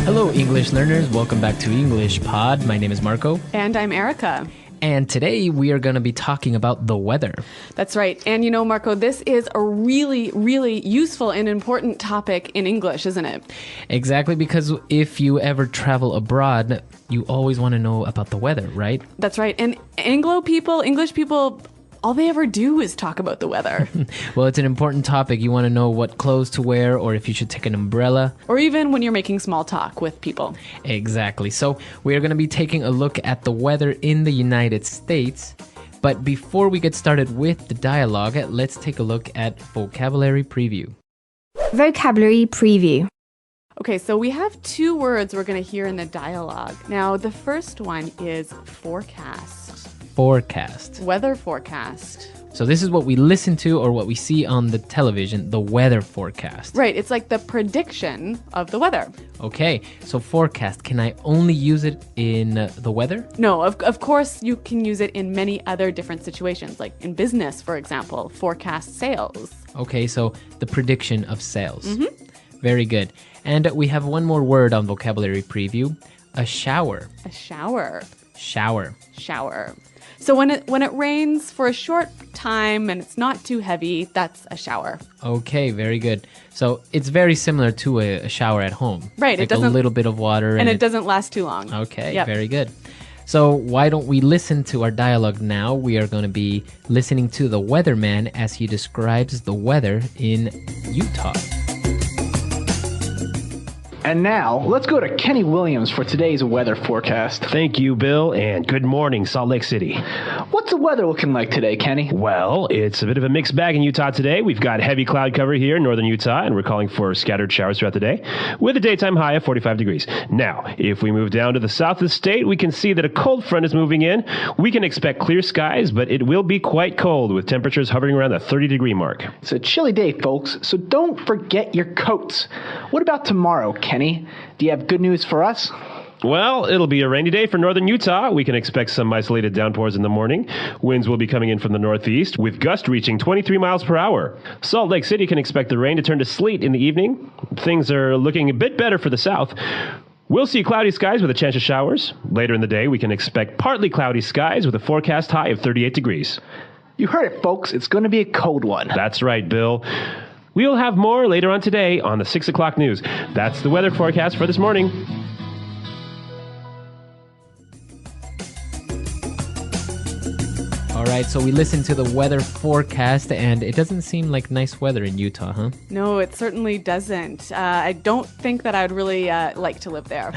Hello, English learners. Welcome back to English Pod. My name is Marco. And I'm Erica. And today we are going to be talking about the weather. That's right. And you know, Marco, this is a really, really useful and important topic in English, isn't it? Exactly, because if you ever travel abroad, you always want to know about the weather, right? That's right. And English people, all they ever do is talk about the weather. Well, it's an important topic. You want to know what clothes to wear or if you should take an umbrella. Or even when you're making small talk with people. Exactly. So we are going to be taking a look at the weather in the United States. But before we get started with the dialogue, let's take a look at vocabulary preview. Vocabulary preview. Okay, so we have two words we're going to hear in the dialogue. Now, the first one is forecast. Forecast. Weather forecast. So this is what we listen to or what we see on the television, the weather forecast. Right, it's like the prediction of the weather. Okay, so forecast, can I only use it in the weather? No, of course you can use it in many other different situations, like in business, for example, forecast sales. Okay, so the prediction of sales. Very good. And we have one more word on vocabulary preview, a shower. A shower. Shower. Shower. So when it rains for a short time and it's not too heavy, that's a shower. Okay, very good. So it's very similar to a shower at home. Right, Like a little bit of water. And it doesn't last too long. Okay, Yep. Very good. So why don't we listen to our dialogue now? We are going to be listening to the weatherman as he describes the weather in Utah. And now, let's go to Kenny Williams for today's weather forecast. Thank you, Bill, and good morning, Salt Lake City. What's the weather looking like today, Kenny? Well, it's a bit of a mixed bag in Utah today. We've got heavy cloud cover here in northern Utah, and we're calling for scattered showers throughout the day, with a daytime high of 45 degrees. Now, if we move down to the south of the state, we can see that a cold front is moving in. We can expect clear skies, but it will be quite cold, with temperatures hovering around the 30-degree mark. It's a chilly day, folks, so don't forget your coats. What about tomorrow, Kenny? Do you have good news for us? Well, it'll be a rainy day for northern Utah. We can expect some isolated downpours in the morning. Winds will be coming in from the northeast, with gusts reaching 23 miles per hour. Salt Lake City can expect the rain to turn to sleet in the evening. Things are looking a bit better for the south. We'll see cloudy skies with a chance of showers. Later in the day, we can expect partly cloudy skies with a forecast high of 38 degrees. You heard it, folks. It's going to be a cold one. That's right, Bill. We'll have more later on today on the 6 o'clock news. That's the weather forecast for this morning. All right, so we listened to the weather forecast, and it doesn't seem like nice weather in Utah, huh? No, it certainly doesn't. I don't think that I would really like to live there.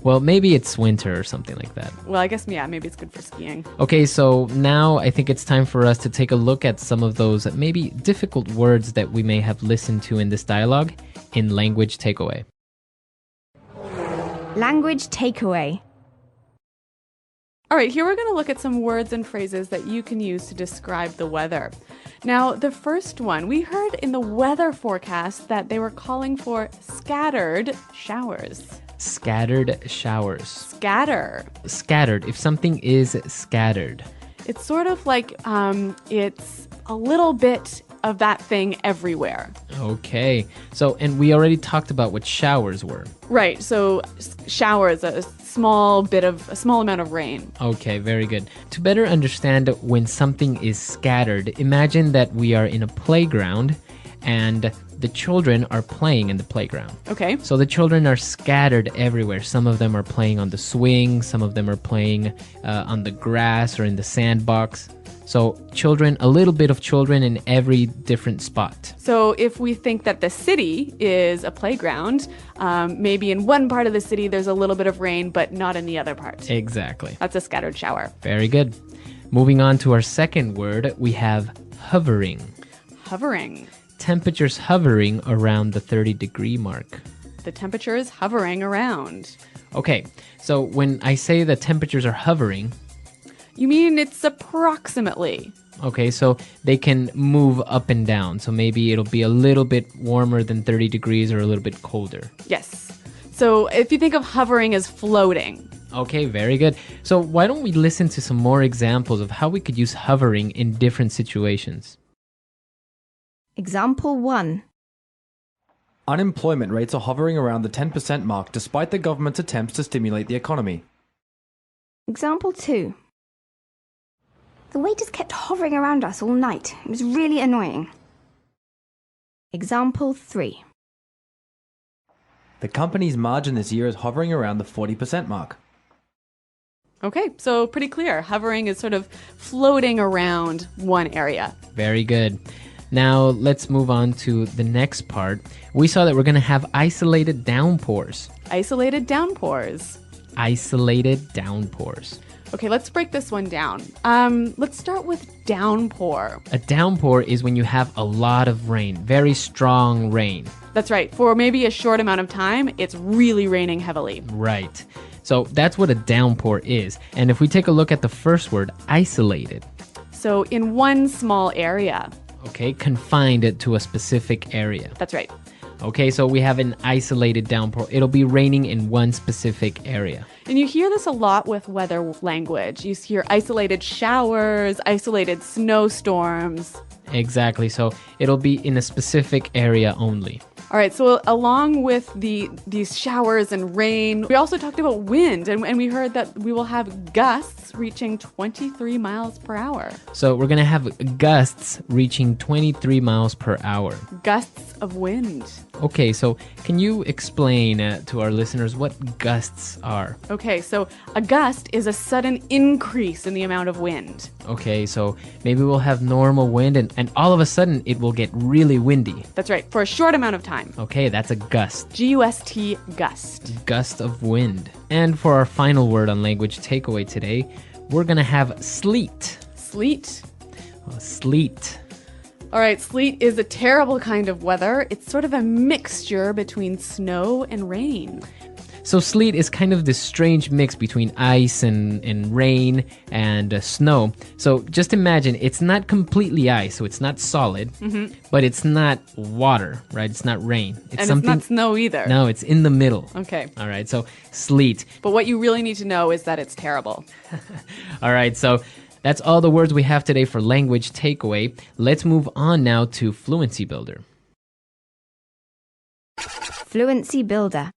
Well, maybe it's winter or something like that. Well, I guess, yeah, maybe it's good for skiing. Okay, so now I think it's time for us to take a look at some of those maybe difficult words that we may have listened to in this dialogue in Language Takeaway. Language takeaway. All right, here we're going to look at some words and phrases that you can use to describe the weather. Now, the first one, we heard in the weather forecast that they were calling for scattered showers. Scattered showers. Scatter. Scattered. If something is scattered. It's sort of like it's a little bit of that thing everywhere. Okay. So, and we already talked about what showers were. Right. So showers, a small amount of rain. Okay, very good. To better understand when something is scattered, imagine that we are in a playground and the children are playing in the playground. Okay. So the children are scattered everywhere. Some of them are playing on the swing, some of them are playing on the grass or in the sandbox. So children, a little bit of children in every different spot. So if we think that the city is a playground, maybe in one part of the city there's a little bit of rain, but not in the other part. Exactly. That's a scattered shower. Very good. Moving on to our second word, we have hovering. Hovering. Temperatures hovering around the 30-degree mark. The temperature is hovering around. Okay, so when I say the temperatures are hovering... You mean it's approximately. Okay, so they can move up and down. So maybe it'll be a little bit warmer than 30 degrees or a little bit colder. Yes. So if you think of hovering as floating. Okay, very good. So why don't we listen to some more examples of how we could use hovering in different situations? Example 1. Unemployment rates are hovering around the 10% mark despite the government's attempts to stimulate the economy. Example 2. The waiters kept hovering around us all night. It was really annoying. Example 3. The company's margin this year is hovering around the 40% mark. Okay, so pretty clear. Hovering is sort of floating around one area. Very good. Now let's move on to the next part. We saw that we're going to have isolated downpours. Isolated downpours. Isolated downpours. Okay, let's break this one down. Let's start with downpour. A downpour is when you have a lot of rain, very strong rain. That's right. For maybe a short amount of time, it's really raining heavily. Right. So that's what a downpour is. And if we take a look at the first word, isolated, So in one small area. okay, confined it to a specific area. That's right. Okay, so we have an isolated downpour. It'll be raining in one specific area. And you hear this a lot with weather language. You hear isolated showers, isolated snowstorms. Exactly. So it'll be in a specific area only. All right, so along with these showers and rain, we also talked about wind, and we heard that we will have gusts reaching 23 miles per hour. So we're going to have gusts reaching 23 miles per hour. Gusts of wind. Okay, so can you explain to our listeners what gusts are? Okay, so a gust is a sudden increase in the amount of wind. Okay, so maybe we'll have normal wind and all of a sudden it will get really windy. That's right, for a short amount of time. Okay, that's a gust. G-U-S-T, gust. Gust of wind. And for our final word on language takeaway today, we're going to have sleet. Sleet. Sleet. All right, sleet is a terrible kind of weather. It's sort of a mixture between snow and rain. So sleet is kind of this strange mix between ice and rain and snow. So just imagine it's not completely ice, so it's not solid, but it's not water, right? It's not rain. And it's not snow either. No, it's in the middle. Okay. All right, so sleet. But what you really need to know is that it's terrible. All right, so that's all the words we have today for language takeaway. Let's move on now to Fluency Builder. Fluency Builder.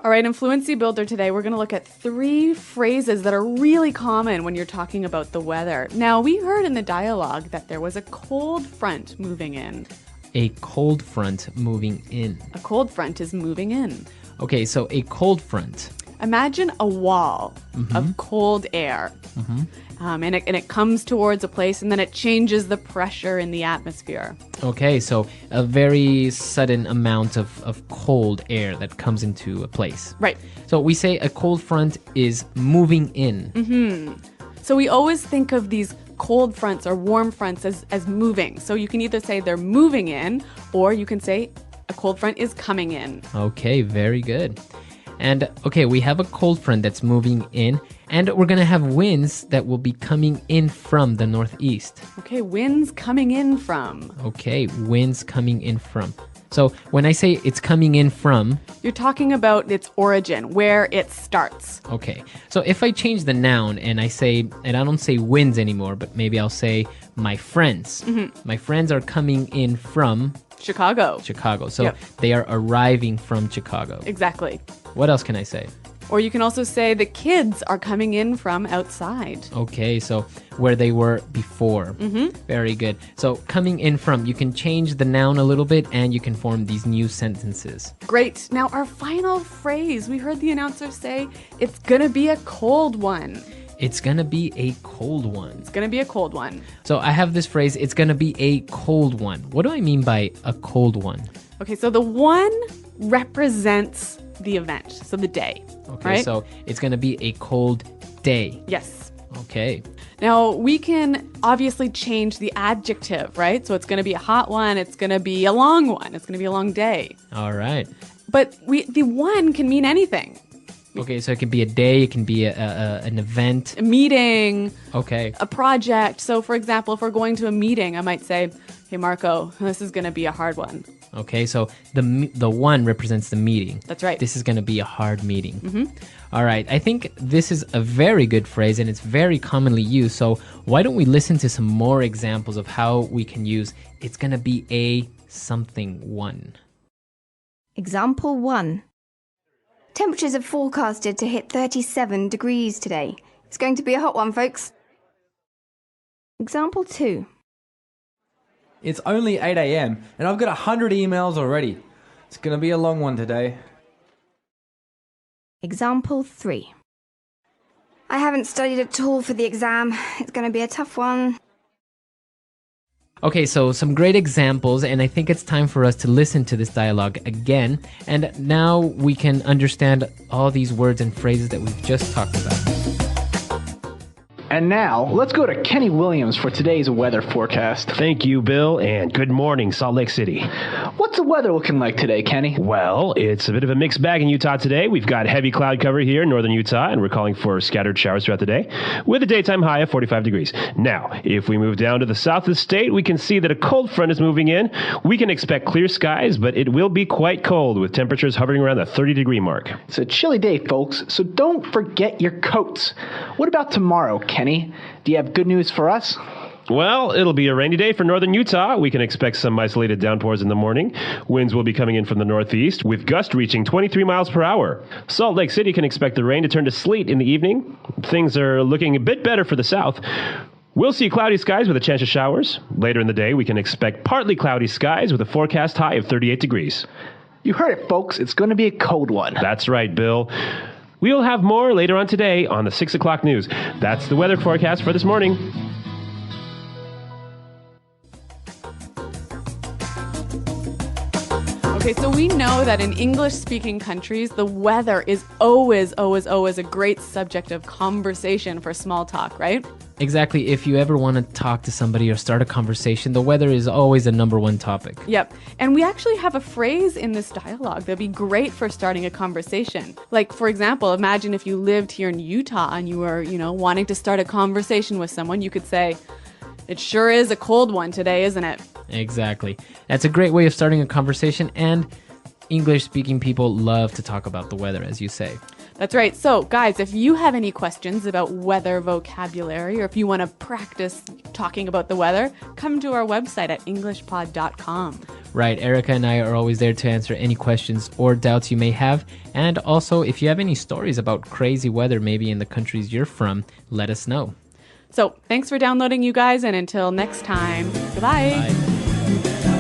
All right, in Fluency Builder today, we're going to look at 3 phrases that are really common when you're talking about the weather. Now, we heard in the dialogue that there was a cold front moving in. A cold front moving in. A cold front is moving in. Okay, so a cold front. Imagine a wall of cold air. And it comes towards a place and then it changes the pressure in the atmosphere. Okay, so a very sudden amount of cold air that comes into a place. Right. So we say a cold front is moving in. So we always think of these cold fronts or warm fronts as moving. So you can either say they're moving in or you can say a cold front is coming in. Okay, very good. And okay, we have a cold front that's moving in, and we're going to have winds that will be coming in from the northeast. Okay, winds coming in from. Okay, winds coming in from. So when I say it's coming in from, You're talking about its origin, where it starts. okay. So if I change the noun and I don't say winds anymore, but maybe I'll say my friends. My friends are coming in from Chicago. Chicago. So Yep. they are arriving from Chicago. Exactly. What else can I say? Or you can also say the kids are coming in from outside. Okay, so where they were before. Very good. So coming in from, you can change the noun a little bit and you can form these new sentences. Great. Now, our final phrase, we heard the announcer say, it's going to be a cold one. It's gonna be a cold one. It's going to be a cold one. So I have this phrase, it's gonna be a cold one. What do I mean by a cold one? Okay, so the one represents the event, so the day. Okay, right? so it's gonna be a cold day. Yes. Okay. Now, we can obviously change the adjective, right? So it's going to be a hot one, it's going to be a long one, it's going to be a long day. All right. But the one can mean anything. Okay, so it can be a day, it can be an event. A meeting, Okay. a project. So, for example, if we're going to a meeting, I might say, hey, Marco, this is going to be a hard one. Okay, so the one represents the meeting. That's right. This is going to be a hard meeting. All right, I think this is a very good phrase and it's very commonly used. So why don't we listen to some more examples of how we can use it's going to be a something one. Example 1. Temperatures are forecasted to hit 37 degrees today. It's going to be a hot one, folks. Example 2. It's only 8 a.m. and I've got 100 emails already. It's going to be a long one today. Example 3. I haven't studied at all for the exam. It's going to be a tough one. Okay, so some great examples, and I think it's time for us to listen to this dialogue again. And now we can understand all these words and phrases that we've just talked about. And now, let's go to Kenny Williams for today's weather forecast. Thank you, Bill, and good morning, Salt Lake City. What's the weather looking like today, Kenny? Well, it's a bit of a mixed bag in Utah today. We've got heavy cloud cover here in northern Utah, and we're calling for scattered showers throughout the day, with a daytime high of 45 degrees. Now, if we move down to the south of the state, we can see that a cold front is moving in. We can expect clear skies, but it will be quite cold, with temperatures hovering around the 30-degree mark. It's a chilly day, folks, so don't forget your coats. What about tomorrow, Kenny? Do you have good news for us? Well, it'll be a rainy day for northern Utah. We can expect some isolated downpours in the morning. Winds will be coming in from the northeast, with gusts reaching 23 miles per hour. Salt Lake City can expect the rain to turn to sleet in the evening. Things are looking a bit better for the south. We'll see cloudy skies with a chance of showers. Later in the day, we can expect partly cloudy skies with a forecast high of 38 degrees. You heard it, folks. It's going to be a cold one. That's right, Bill. We'll have more later on today on the 6 o'clock news. That's the weather forecast for this morning. Okay, so we know that in English-speaking countries, the weather is always a great subject of conversation for small talk, right? Exactly. If you ever want to talk to somebody or start a conversation, the weather is always a number one topic. Yep. And we actually have a phrase in this dialogue that'd be great for starting a conversation. Like, for example, imagine if you lived here in Utah and you were, wanting to start a conversation with someone, you could say, "It sure is a cold one today, isn't it?" Exactly. That's a great way of starting a conversation, and English-speaking people love to talk about the weather, as you say. That's right. So, guys, if you have any questions about weather vocabulary, or if you want to practice talking about the weather, come to our website at englishpod.com. Right. Erica and I are always there to answer any questions or doubts you may have. And also, if you have any stories about crazy weather, maybe in the countries you're from, let us know. So, thanks for downloading, you guys, and until next time, goodbye. Bye.